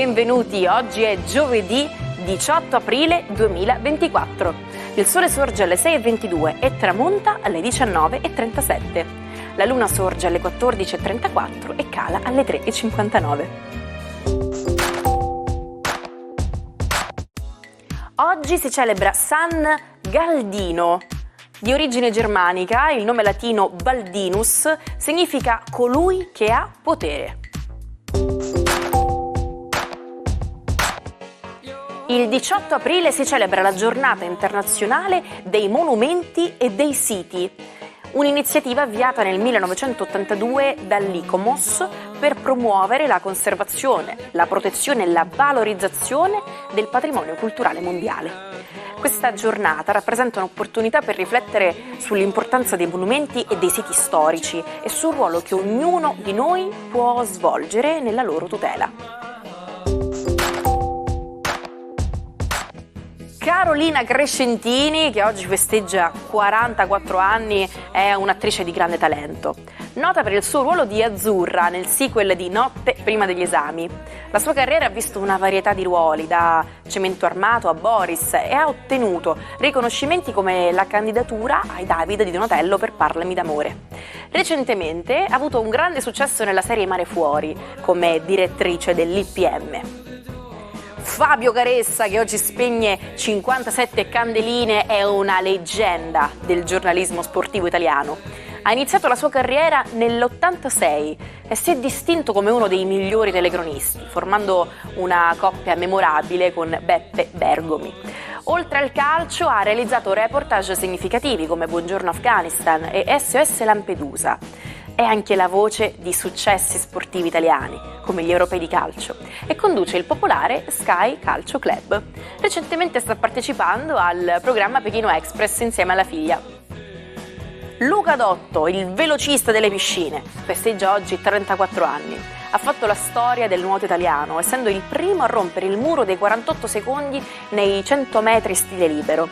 benvenuti. Oggi è giovedì 18 aprile 2024. Il sole sorge alle 6:22 e tramonta alle 19:37. La luna sorge alle 14:34 e cala alle 3:59. Oggi si celebra San Galdino. Di origine germanica, il nome latino Baldinus significa colui che ha potere. Il 18 aprile si celebra la giornata internazionale dei monumenti e dei siti, un'iniziativa avviata nel 1982 dall'ICOMOS per promuovere la conservazione, la protezione e la valorizzazione del patrimonio culturale mondiale. Questa giornata rappresenta un'opportunità per riflettere sull'importanza dei monumenti e dei siti storici e sul ruolo che ognuno di noi può svolgere nella loro tutela. Carolina Crescentini, che oggi festeggia 44 anni, è un'attrice di grande talento. Nota per il suo ruolo di Azzurra nel sequel di Notte prima degli esami. La sua carriera ha visto una varietà di ruoli, da Cemento Armato a Boris, e ha ottenuto riconoscimenti come la candidatura ai David di Donatello per Parlami d'amore. Recentemente ha avuto un grande successo nella serie Mare Fuori, come direttrice dell'IPM. Fabio Caressa, che oggi spegne 57 candeline, è una leggenda del giornalismo sportivo italiano. Ha iniziato la sua carriera nell'86 e si è distinto come uno dei migliori telecronisti, formando una coppia memorabile con Beppe Bergomi. Oltre al calcio ha realizzato reportage significativi come Buongiorno Afghanistan e SOS Lampedusa. È anche la voce di successi sportivi italiani, come gli europei di calcio, e conduce il popolare Sky Calcio Club. Recentemente sta partecipando al programma Pechino Express insieme alla figlia. Luca Dotto, il velocista delle piscine, festeggia oggi 34 anni. Ha fatto la storia del nuoto italiano, essendo il primo a rompere il muro dei 48 secondi nei 100 metri stile libero.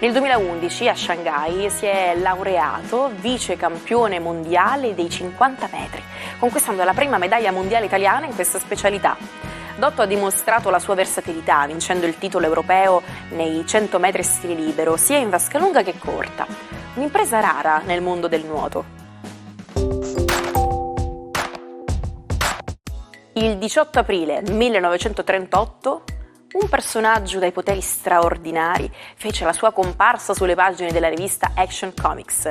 Nel 2011 a Shanghai si è laureato vice campione mondiale dei 50 metri, conquistando la prima medaglia mondiale italiana in questa specialità. Dotto ha dimostrato la sua versatilità, vincendo il titolo europeo nei 100 metri stile libero, sia in vasca lunga che corta. Un'impresa rara nel mondo del nuoto. Il 18 aprile 1938 un personaggio dai poteri straordinari fece la sua comparsa sulle pagine della rivista Action Comics.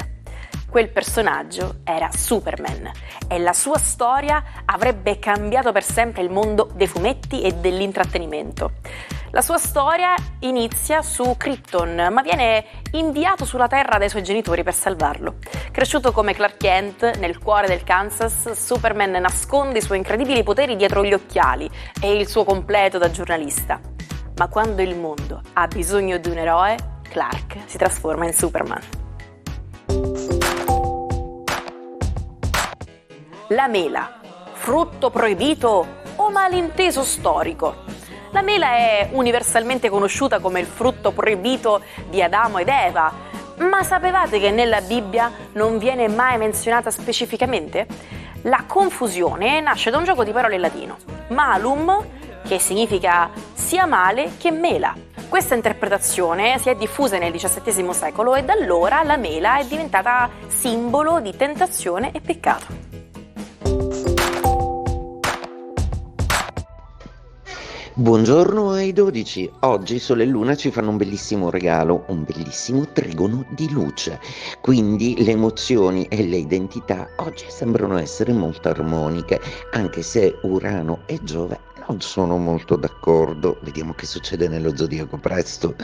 Quel personaggio era Superman e la sua storia avrebbe cambiato per sempre il mondo dei fumetti e dell'intrattenimento. La sua storia inizia su Krypton, ma viene inviato sulla Terra dai suoi genitori per salvarlo. Cresciuto come Clark Kent nel cuore del Kansas, Superman nasconde i suoi incredibili poteri dietro gli occhiali e il suo completo da giornalista. Ma quando il mondo ha bisogno di un eroe, Clark si trasforma in Superman. La mela, frutto proibito o malinteso storico? La mela è universalmente conosciuta come il frutto proibito di Adamo ed Eva, ma sapevate che nella Bibbia non viene mai menzionata specificamente? La confusione nasce da un gioco di parole in latino, malum, che significa sia male che mela. Questa interpretazione si è diffusa nel XVII secolo e da allora la mela è diventata simbolo di tentazione e peccato. Buongiorno ai 12, oggi Sole e Luna ci fanno un bellissimo regalo, un bellissimo trigono di luce, quindi le emozioni e le identità oggi sembrano essere molto armoniche, anche se Urano e Giove non sono molto d'accordo. Vediamo che succede nello zodiaco presto.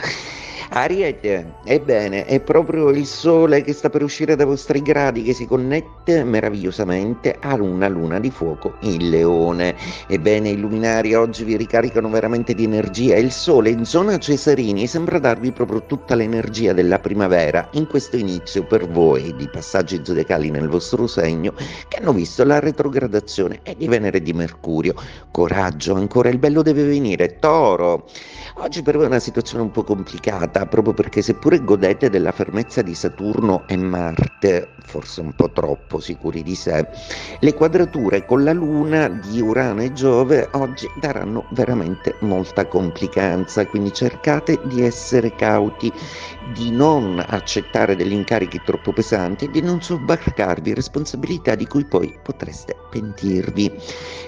Ariete, ebbene, è proprio il Sole che sta per uscire dai vostri gradi che si connette meravigliosamente a una luna di fuoco in Leone. Ebbene, i luminari oggi vi ricaricano veramente di energia e il Sole in zona Cesarini sembra darvi proprio tutta l'energia della primavera in questo inizio per voi di passaggi zodiacali nel vostro segno che hanno visto la retrogradazione di Venere e di Mercurio. Coraggio, ancora il bello deve venire. Toro, Oggi però è una situazione un po' complicata, proprio perché seppure godete della fermezza di Saturno e Marte, forse un po' troppo sicuri di sé, le quadrature con la Luna di Urano e Giove oggi daranno veramente molta complicanza, quindi cercate di essere cauti, di non accettare degli incarichi troppo pesanti e di non sobbarcarvi responsabilità di cui poi potreste pentirvi.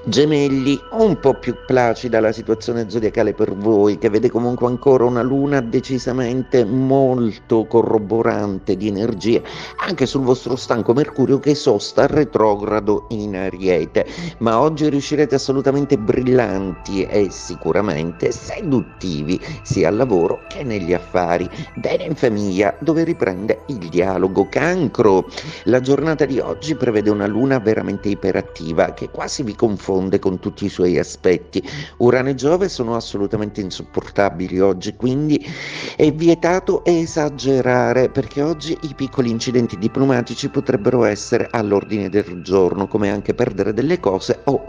Gemelli, un po' più placida la situazione zodiacale per voi, che vede comunque ancora una luna decisamente molto corroborante di energie, anche sul vostro stanco Mercurio che sosta retrogrado in Ariete, ma oggi riuscirete assolutamente brillanti e sicuramente seduttivi sia al lavoro che negli affari. Bene in famiglia, dove riprende il dialogo. Cancro, la giornata di oggi prevede una luna veramente iperattiva che quasi vi confonde con tutti i suoi aspetti. Urano e Giove sono assolutamente insopportabili oggi, quindi è vietato esagerare, perché oggi i piccoli incidenti diplomatici potrebbero essere all'ordine del giorno, come anche perdere delle cose o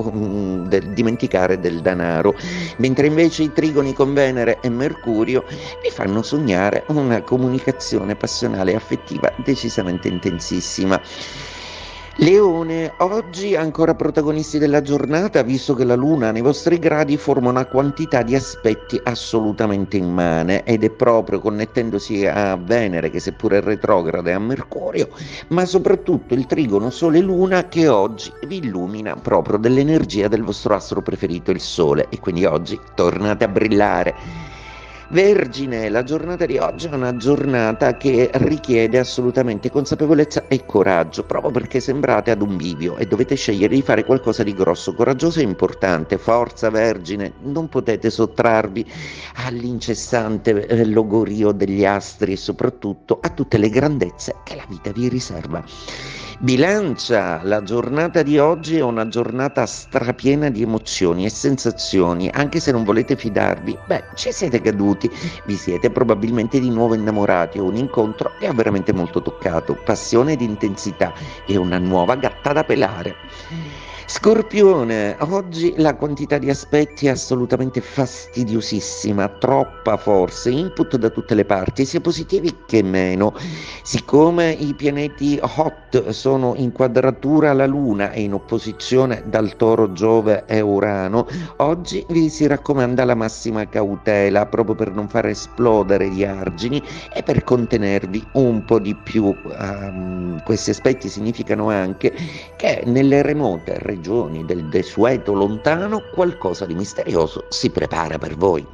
dimenticare del denaro, mentre invece i trigoni con Venere e Mercurio vi fanno sognare una comunicazione passionale e affettiva decisamente intensissima. Leone, oggi ancora protagonisti della giornata, visto che la Luna nei vostri gradi forma una quantità di aspetti assolutamente immane, ed è proprio connettendosi a Venere, che seppure è retrograda, e a Mercurio, ma soprattutto il trigono Sole-Luna che oggi vi illumina proprio dell'energia del vostro astro preferito, il Sole, e quindi oggi tornate a brillare. Vergine, la giornata di oggi è una giornata che richiede assolutamente consapevolezza e coraggio, proprio perché sembrate ad un bivio e dovete scegliere di fare qualcosa di grosso, coraggioso e importante. Forza Vergine, non potete sottrarvi all'incessante logorio degli astri e soprattutto a tutte le grandezze che la vita vi riserva. Bilancia, la giornata di oggi è una giornata strapiena di emozioni e sensazioni, anche se non volete fidarvi, ci siete caduti, vi siete probabilmente di nuovo innamorati o un incontro vi ha veramente molto toccato, passione ed intensità e una nuova gatta da pelare. Scorpione, oggi la quantità di aspetti è assolutamente fastidiosissima, troppa forse, input da tutte le parti, sia positivi che meno. Siccome i pianeti hot sono in quadratura alla Luna e in opposizione dal Toro, Giove e Urano, oggi vi si raccomanda la massima cautela, proprio per non far esplodere gli argini e per contenervi un po' di più. Questi aspetti significano anche che nelle remote regioni del desueto lontano qualcosa di misterioso si prepara per voi.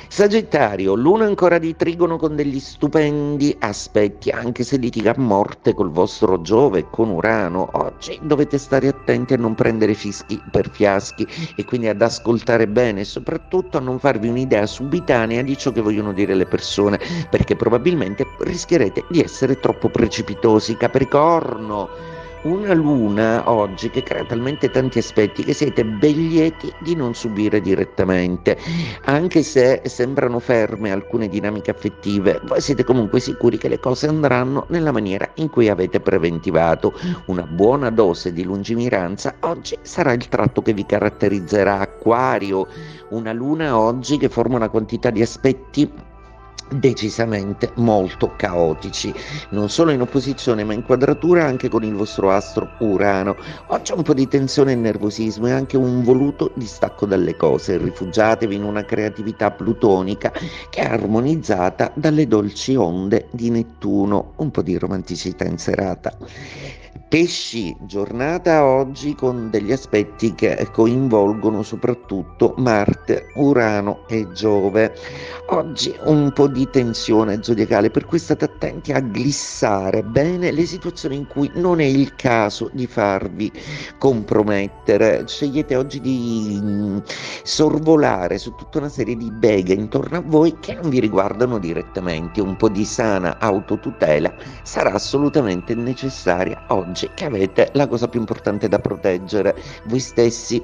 Sagittario, luna ancora di trigono con degli stupendi aspetti, anche se litiga a morte col vostro Giove e con Urano. Oggi dovete stare attenti a non prendere fischi per fiaschi e quindi ad ascoltare bene e soprattutto a non farvi un'idea subitanea di ciò che vogliono dire le persone, perché probabilmente rischierete di essere troppo precipitosi. Capricorno, una luna oggi che crea talmente tanti aspetti che siete ben lieti di non subire direttamente, anche se sembrano ferme alcune dinamiche affettive, voi siete comunque sicuri che le cose andranno nella maniera in cui avete preventivato. Una buona dose di lungimiranza oggi sarà il tratto che vi caratterizzerà. Acquario, una luna oggi che forma una quantità di aspetti decisamente molto caotici, non solo in opposizione ma in quadratura anche con il vostro astro Urano. Oggi un po' di tensione e nervosismo e anche un voluto distacco dalle cose. Rifugiatevi in una creatività plutonica che è armonizzata dalle dolci onde di Nettuno. Un po' di romanticità in serata. Pesci, giornata oggi con degli aspetti che coinvolgono soprattutto Marte, Urano e Giove. Oggi un po' di tensione zodiacale, per cui state attenti a glissare bene le situazioni in cui non è il caso di farvi compromettere. Scegliete oggi di sorvolare su tutta una serie di beghe intorno a voi che non vi riguardano direttamente. Un po' di sana autotutela sarà assolutamente necessaria oggi che avete la cosa più importante da proteggere, voi stessi.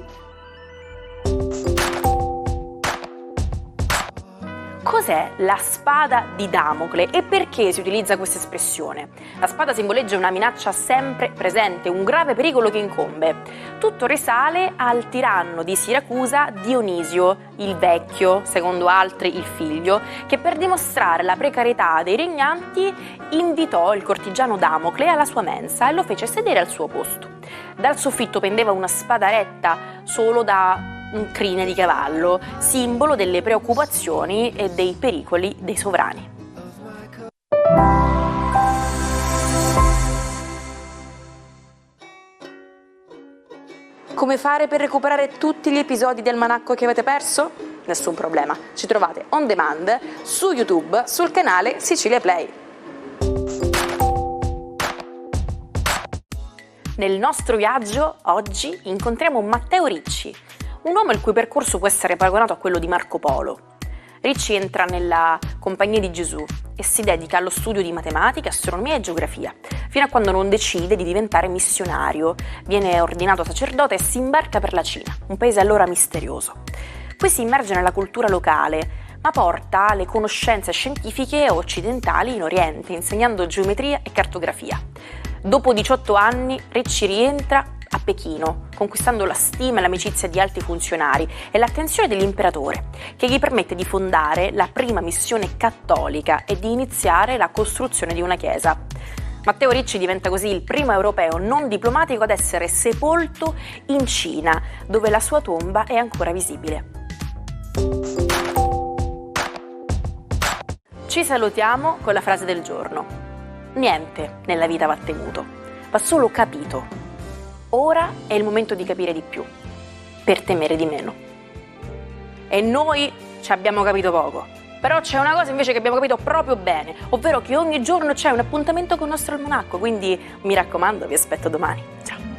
cos'è la spada di Damocle e perché si utilizza questa espressione? La spada simboleggia una minaccia sempre presente, un grave pericolo che incombe. Tutto risale al tiranno di Siracusa Dionisio il Vecchio, secondo altri il figlio, che per dimostrare la precarietà dei regnanti invitò il cortigiano Damocle alla sua mensa e lo fece sedere al suo posto. Dal soffitto pendeva una spada retta solo da un crine di cavallo, simbolo delle preoccupazioni e dei pericoli dei sovrani. Come fare per recuperare tutti gli episodi del Almanacco che avete perso? Nessun problema, ci trovate on demand su YouTube sul canale Sicilia Play. Nel nostro viaggio oggi incontriamo Matteo Ricci, un uomo il cui percorso può essere paragonato a quello di Marco Polo. Ricci entra nella Compagnia di Gesù e si dedica allo studio di matematica, astronomia e geografia, fino a quando non decide di diventare missionario, viene ordinato sacerdote e si imbarca per la Cina, un paese allora misterioso. Qui si immerge nella cultura locale, ma porta le conoscenze scientifiche occidentali in Oriente, insegnando geometria e cartografia. Dopo 18 anni Ricci rientra a Pechino, conquistando la stima e l'amicizia di alti funzionari e l'attenzione dell'imperatore, che gli permette di fondare la prima missione cattolica e di iniziare la costruzione di una chiesa. Matteo Ricci diventa così il primo europeo non diplomatico ad essere sepolto in Cina, dove la sua tomba è ancora visibile. Ci salutiamo con la frase del giorno. Niente nella vita va temuto, va solo capito. Ora è il momento di capire di più, per temere di meno. E noi ci abbiamo capito poco, però c'è una cosa invece che abbiamo capito proprio bene, ovvero che ogni giorno c'è un appuntamento con il nostro almanacco, quindi mi raccomando, vi aspetto domani. Ciao!